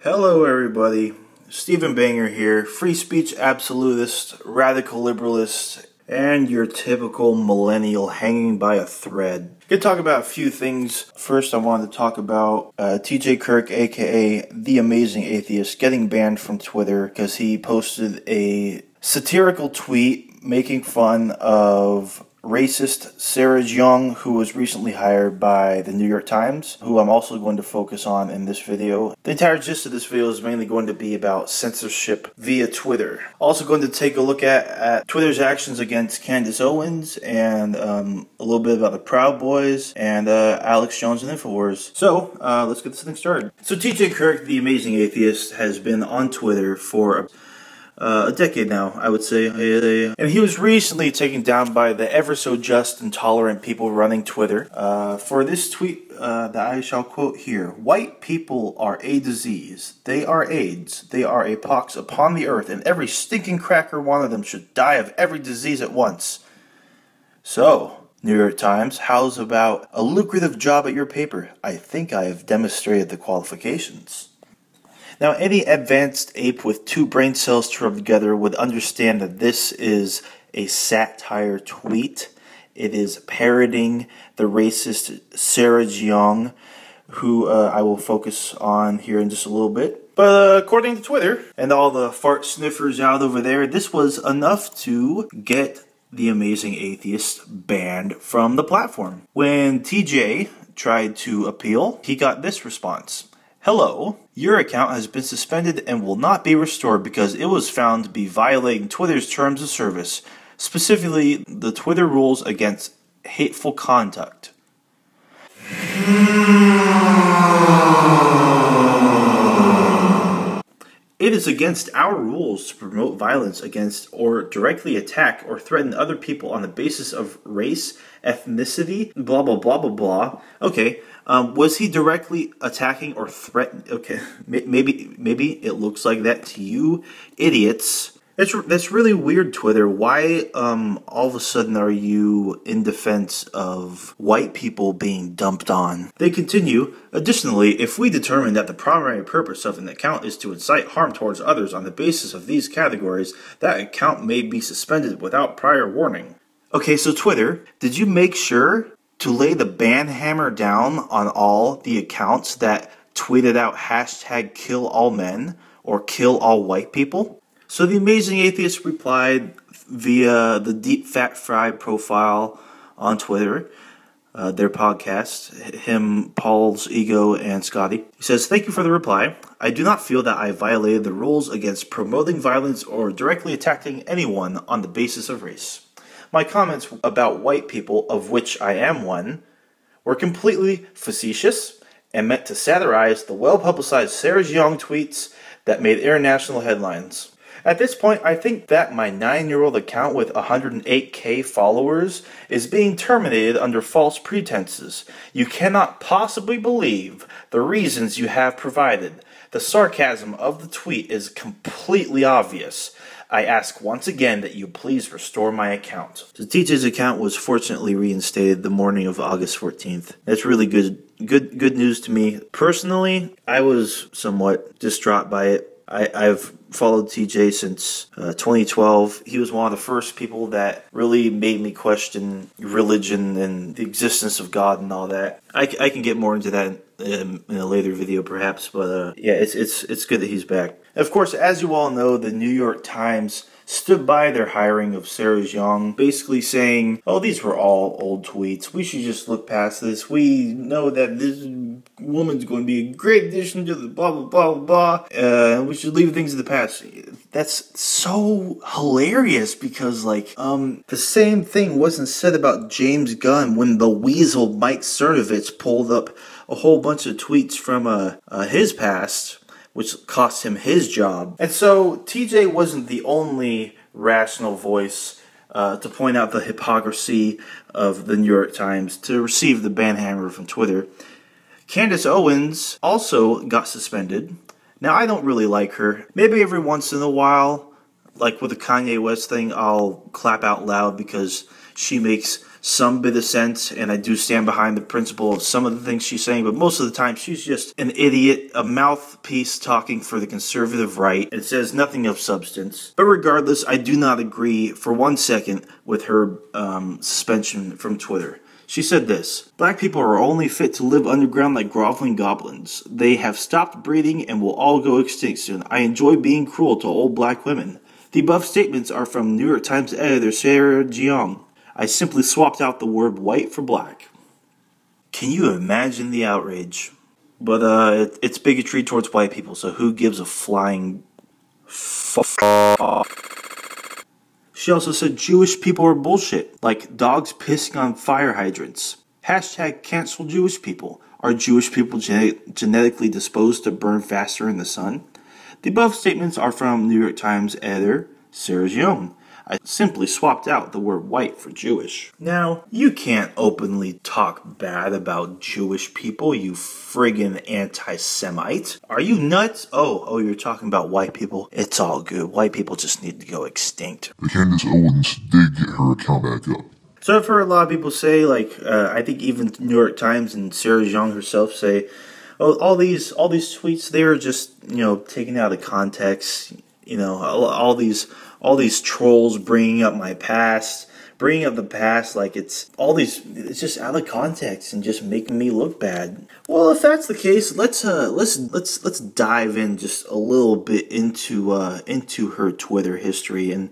Hello everybody, Stephen Banger here, free speech absolutist, radical liberalist, and your typical millennial hanging by a thread. Gonna talk about a few things. First, I wanted to talk about TJ Kirk, aka The Amazing Atheist, getting banned from Twitter because he posted a satirical tweet making fun of racist Sarah Jeong, who was recently hired by the New York Times, who I'm also going to focus on in this video. The entire gist of this video is mainly going to be about censorship via Twitter. Also going to take a look at Twitter's actions against Candace Owens and a little bit about the Proud Boys and Alex Jones and InfoWars. So let's get this thing started. So TJ Kirk, the Amazing Atheist, has been on Twitter for a decade now, I would say. And he was recently taken down by the ever so just and tolerant people running Twitter for this tweet that I shall quote here. "White people are a disease. They are AIDS. They are a pox upon the earth, and every stinking cracker one of them should die of every disease at once. So, New York Times, how's about a lucrative job at your paper? I think I have demonstrated the qualifications." Now, any advanced ape with two brain cells to rub together would understand that this is a satire tweet. It is parroting the racist Sarah Jeong, who I will focus on here in just a little bit. But according to Twitter and all the fart sniffers out over there, this was enough to get The Amazing Atheist banned from the platform. When TJ tried to appeal, he got this response. "Hello, your account has been suspended and will not be restored because it was found to be violating Twitter's terms of service, specifically the Twitter rules against hateful conduct." "It is against our rules to promote violence against or directly attack or threaten other people on the basis of race, ethnicity, blah blah blah blah blah." Okay, was he directly attacking or threatening? Okay, maybe it looks like that to you idiots. That's really weird, Twitter. Why all of a sudden are you in defense of white people being dumped on? They continue, "Additionally, if we determine that the primary purpose of an account is to incite harm towards others on the basis of these categories, that account may be suspended without prior warning." Okay, so Twitter, did you make sure to lay the Banhammer down on all the accounts that tweeted out hashtag kill all men or kill all white people? So The Amazing Atheist replied via the Deep Fat Fried profile on Twitter, their podcast, him, Paul's Ego, and Scotty. He says, "Thank you for the reply. I do not feel that I violated the rules against promoting violence or directly attacking anyone on the basis of race. My comments about white people, of which I am one, were completely facetious and meant to satirize the well-publicized Sarah Jeong tweets that made international headlines. At this point, I think that my 9-year-old account with 108K followers is being terminated under false pretenses. You cannot possibly believe the reasons you have provided. The sarcasm of the tweet is completely obvious. I ask once again that you please restore my account." So TJ's account was fortunately reinstated the morning of August 14th. That's really good news to me. Personally, I was somewhat distraught by it. I've followed TJ since 2012. He was one of the first people that really made me question religion and the existence of God and all that. I can get more into that in a later video perhaps, but yeah, it's good that he's back. Of course, as you all know, the New York Times stood by their hiring of Sarah Jeong, basically saying, "Oh, these were all old tweets. We should just look past this. We know that this woman's going to be a great addition to the blah, blah, blah, blah, and we should leave things in the past." That's so hilarious because, like, the same thing wasn't said about James Gunn when the weasel Mike Cernovich pulled up a whole bunch of tweets from his past, which cost him his job. And so TJ wasn't the only rational voice to point out the hypocrisy of the New York Times to receive the Banhammer from Twitter. Candace Owens also got suspended. Now, I don't really like her. Maybe every once in a while, like with the Kanye West thing, I'll clap out loud because she makes some bit of sense, and I do stand behind the principle of some of the things she's saying, but most of the time she's just an idiot, a mouthpiece talking for the conservative right. It says nothing of substance. But regardless, I do not agree for 1 second with her suspension from Twitter. She said this: "Black people are only fit to live underground like groveling goblins. They have stopped breeding and will all go extinct soon. I enjoy being cruel to old black women." The above statements are from New York Times editor Sarah Jeong. I simply swapped out the word white for black. Can you imagine the outrage? But it's bigotry towards white people, so who gives a flying fuck? She also said Jewish people are bullshit, like dogs pissing on fire hydrants. Hashtag cancel Jewish people. Are Jewish people genetically disposed to burn faster in the sun? The above statements are from New York Times editor Sarah Jeong. I simply swapped out the word white for Jewish. Now, you can't openly talk bad about Jewish people, you friggin' anti-Semite. Are you nuts? Oh, you're talking about white people? It's all good. White people just need to go extinct. Candace Owens did get her account back up. So I've heard a lot of people say, I think even New York Times and Sarah Jeong herself say, all these tweets, they're just, taken out of context. All these trolls bringing up my past, bringing up the past like it's just out of context and just making me look bad. Well, if that's the case, let's dive in just a little bit into her Twitter history, and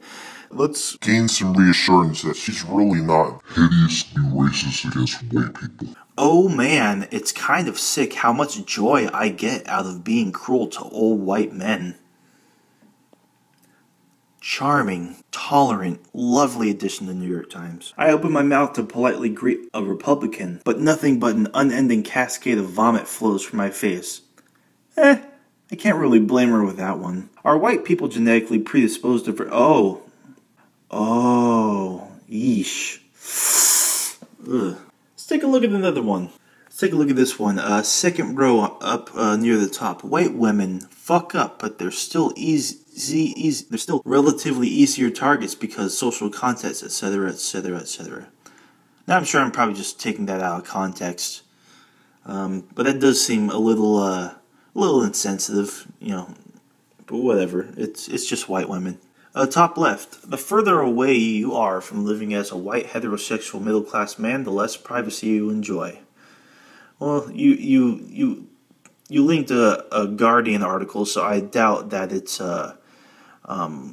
let's gain some reassurance that she's really not hideously racist against white people. Oh man, it's kind of sick how much joy I get out of being cruel to old white men. Charming, tolerant, lovely addition to the New York Times. I open my mouth to politely greet a Republican, but nothing but an unending cascade of vomit flows from my face. I can't really blame her with that one. Are white people genetically predisposed to... yeesh. Ugh. Let's take a look at another one. Let's take a look at this one. Second row up near the top. White women fuck up, but they're still easy. They're still relatively easier targets because social context, etc., etc., etc. Now I'm sure I'm probably just taking that out of context, but that does seem a little insensitive, But whatever. It's just white women. Top left. The further away you are from living as a white heterosexual middle class man, the less privacy you enjoy. Well, you linked a Guardian article, so I doubt that it's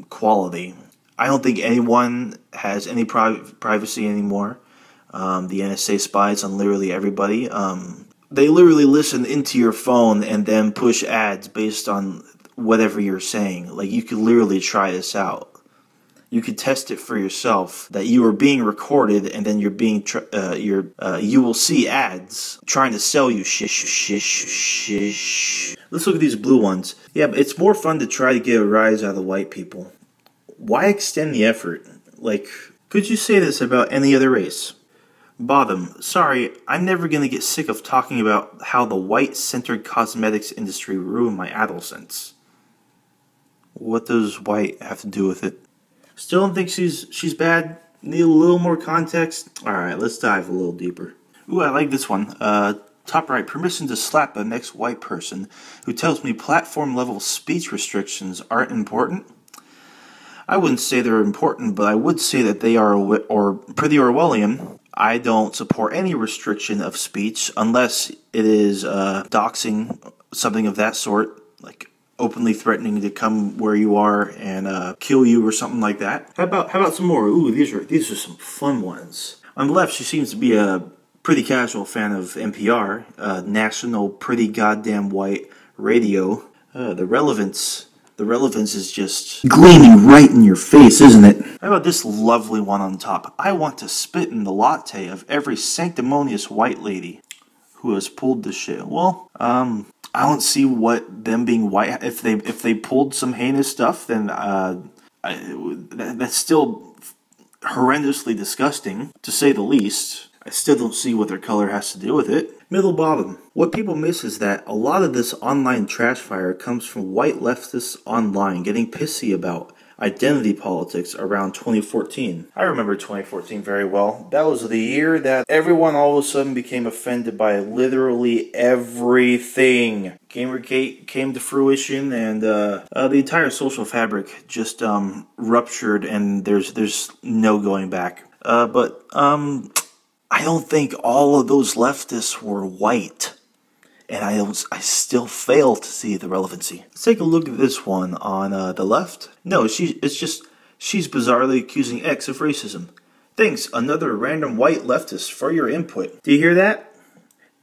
quality. I don't think anyone has any privacy anymore. The NSA spies on literally everybody. They literally listen into your phone and then push ads based on whatever you're saying. Like, you could literally try this out. You could test it for yourself that you are being recorded, and then you will see ads trying to sell you shish. Let's look at these blue ones. Yeah, but it's more fun to try to get a rise out of white people. Why extend the effort? Could you say this about any other race? Bottom. Sorry, I'm never gonna get sick of talking about how the white-centered cosmetics industry ruined my adolescence. What does white have to do with it? Still don't think she's bad? Need a little more context? Alright, let's dive a little deeper. Ooh, I like this one. Top right, permission to slap the next white person who tells me platform-level speech restrictions aren't important? I wouldn't say they're important, but I would say that they are pretty Orwellian. I don't support any restriction of speech unless it is doxing, something of that sort, like openly threatening to come where you are and kill you or something like that. How about some more? Ooh, these are some fun ones. On the left, she seems to be a pretty casual fan of NPR, national pretty goddamn white radio. The relevance is just gleaming right in your face, isn't it? How about this lovely one on top? I want to spit in the latte of every sanctimonious white lady who has pulled this shit. Well, I don't see what them being white, if they pulled some heinous stuff, then that's still horrendously disgusting, to say the least. I still don't see what their color has to do with it. Middle bottom. What people miss is that a lot of this online trash fire comes from white leftists online getting pissy about identity politics around 2014. I remember 2014 very well. That was the year that everyone all of a sudden became offended by literally everything. Gamergate came to fruition, and the entire social fabric just ruptured, and there's no going back. But I don't think all of those leftists were white. And I still fail to see the relevancy. Let's take a look at this one on the left. No, she's bizarrely accusing X of racism. Thanks, another random white leftist, for your input. Do you hear that?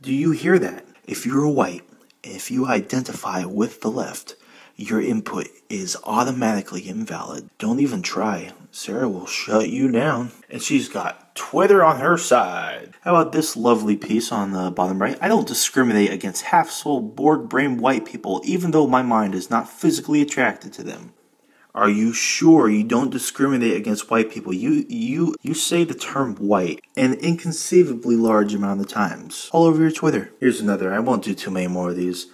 Do you hear that? If you're white, if you identify with the left, your input is automatically invalid. Don't even try. Sarah will shut you down. And she's got Twitter on her side. How about this lovely piece on the bottom right? I don't discriminate against half-souled, bored-brained white people, even though my mind is not physically attracted to them. Are you sure you don't discriminate against white people? You say the term white an inconceivably large amount of times. All over your Twitter. Here's another. I won't do too many more of these.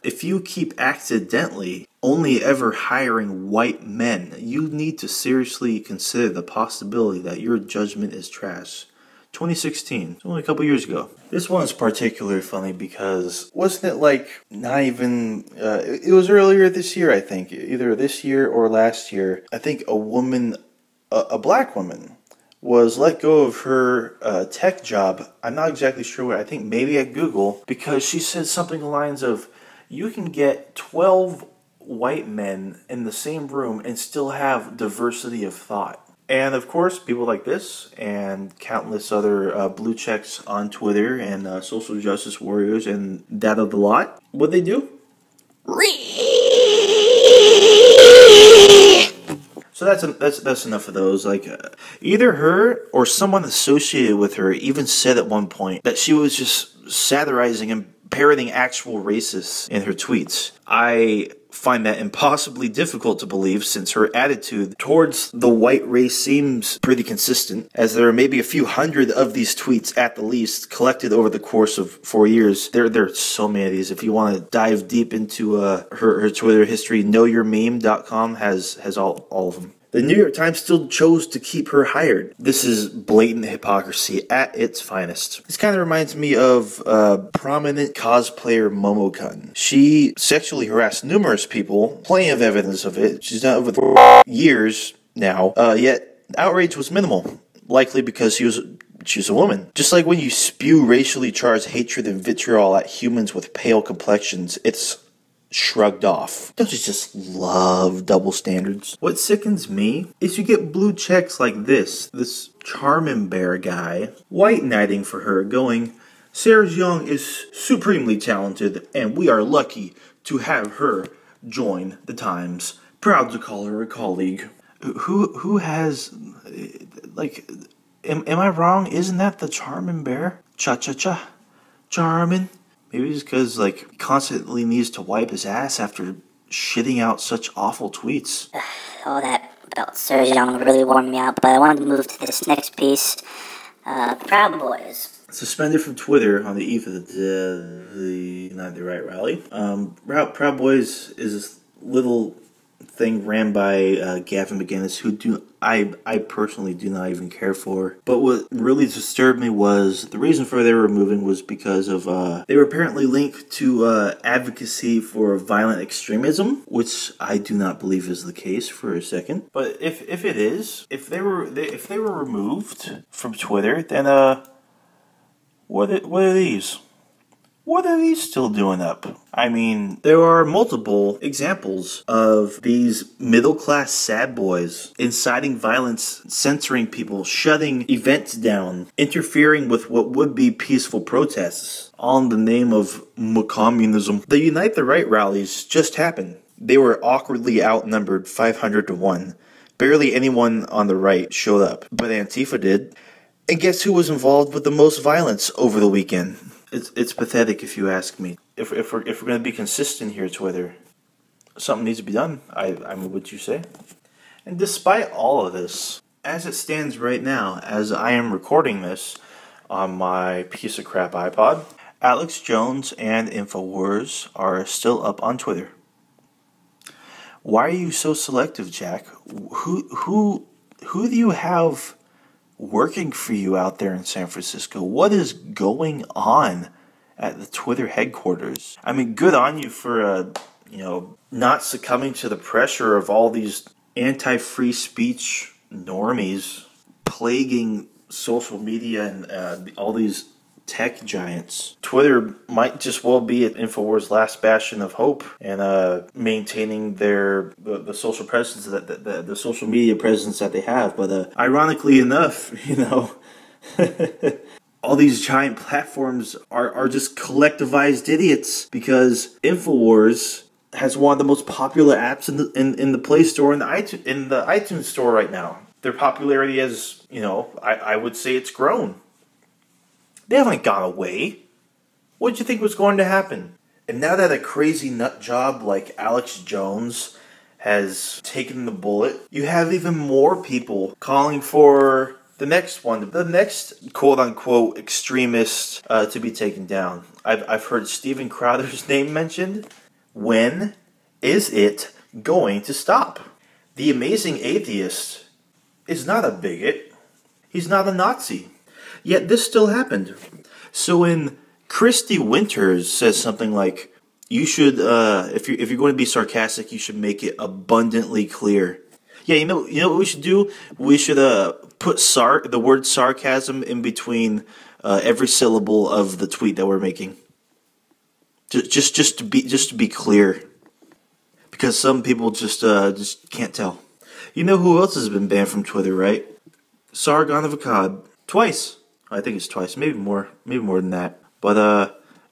If you keep accidentally only ever hiring white men, you need to seriously consider the possibility that your judgment is trash. 2016, it's only a couple years ago. This one is particularly funny because wasn't it like not even, it was earlier this year, I think, either this year or last year. I think a woman, a black woman, was let go of her tech job. I'm not exactly sure what, I think maybe at Google, because she said something along the lines of, you can get 12 white men in the same room and still have diversity of thought. And of course, people like this and countless other blue checks on Twitter and social justice warriors and that of the lot, what they do? So that's enough of those. Like either her or someone associated with her even said at one point that she was just satirizing and parroting actual racists in her tweets. I find that impossibly difficult to believe since her attitude towards the white race seems pretty consistent, as there are maybe a few hundred of these tweets at the least collected over the course of 4 years. There are so many of these. If you want to dive deep into her Twitter history, knowyourmeme.com has all of them. The New York Times still chose to keep her hired. This is blatant hypocrisy at its finest. This kind of reminds me of prominent cosplayer Momokun. She sexually harassed numerous people, plenty of evidence of it. She's done it over years now, yet outrage was minimal, likely because she's a woman. Just like when you spew racially charged hatred and vitriol at humans with pale complexions, it's shrugged off. Don't you just love double standards? What sickens me is you get blue checks like this Charmin Bear guy, white knighting for her, going, Sarah Jeong is supremely talented and we are lucky to have her join the Times. Proud to call her a colleague. Who has, like, am I wrong? Isn't that the Charmin Bear? Cha-cha-cha. Charmin. Maybe it's because, like, he constantly needs to wipe his ass after shitting out such awful tweets. All that about Sarah Jeong really warmed me out, but I wanted to move to this next piece. Proud Boys. Suspended from Twitter on the eve of the Unite the Right rally. Proud Boys is this little thing ran by Gavin McInnes, who I personally do not even care for. But what really disturbed me was the reason for their removing was because of they were apparently linked to advocacy for violent extremism, which I do not believe is the case for a second. But if it is, if they were removed from Twitter, then what are these? What are these still doing up? I mean, there are multiple examples of these middle-class sad boys inciting violence, censoring people, shutting events down, interfering with what would be peaceful protests, all in the name of communism. The Unite the Right rallies just happened. They were awkwardly outnumbered 500 to 1. Barely anyone on the right showed up, but Antifa did. And guess who was involved with the most violence over the weekend? It's pathetic if you ask me. If we're going to be consistent here, Twitter, something needs to be done. I mean, what you say? And despite all of this, as it stands right now, as I am recording this on my piece of crap iPod, Alex Jones and InfoWars are still up on Twitter. Why are you so selective, Jack? Who do you have working for you out there in San Francisco? What is going on at the Twitter headquarters? I mean, good on you for not succumbing to the pressure of all these anti-free speech normies plaguing social media and all these tech giants. Twitter might just well be at InfoWars' last bastion of hope and maintaining the social presence the social media presence that they have. But ironically enough, all these giant platforms are just collectivized idiots because InfoWars has one of the most popular apps in the Play Store and in the iTunes Store right now. Their popularity has, I would say it's grown. They haven't gone away. What did you think was going to happen? And now that a crazy nut job like Alex Jones has taken the bullet, you have even more people calling for the next one, the next quote-unquote extremist to be taken down. I've heard Steven Crowder's name mentioned. When is it going to stop? The amazing atheist is not a bigot. He's not a Nazi. Yet this still happened. So when Christy Winters says something like, "You should, if you're going to be sarcastic, you should make it abundantly clear." Yeah, you know what we should do? We should put the word sarcasm in between every syllable of the tweet that we're making. Just to be clear, because some people just can't tell. You know who else has been banned from Twitter, right? Sargon of Akkad. Twice. I think it's twice, maybe more than that. But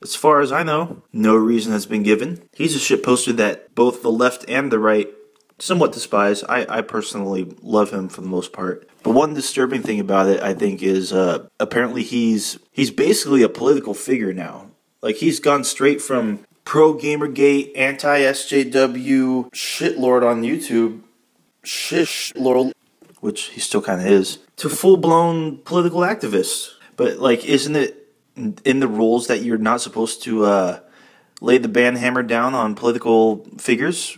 as far as I know, no reason has been given. He's a shitposter that both the left and the right somewhat despise. I personally love him for the most part. But one disturbing thing about it, I think, is apparently he's basically a political figure now. Like, he's gone straight from pro-Gamergate, anti-SJW, shitlord on YouTube, shitlord, which he still kind of is, to full-blown political activist. But, like, isn't it in the rules that you're not supposed to lay the banhammer down on political figures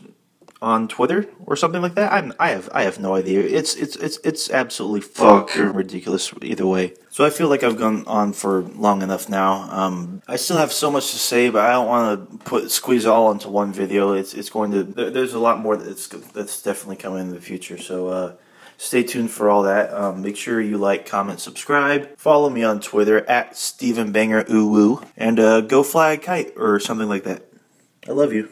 on Twitter or something like that? I have no idea. It's absolutely fucking ridiculous either way. So I feel like I've gone on for long enough now. I still have so much to say, but I don't want to squeeze it all into one video. It's going to there's a lot more that's definitely coming in the future. So stay tuned for all that. Make sure you like, comment, subscribe. Follow me on Twitter at StevenBangerUwoo, and go fly a kite or something like that. I love you.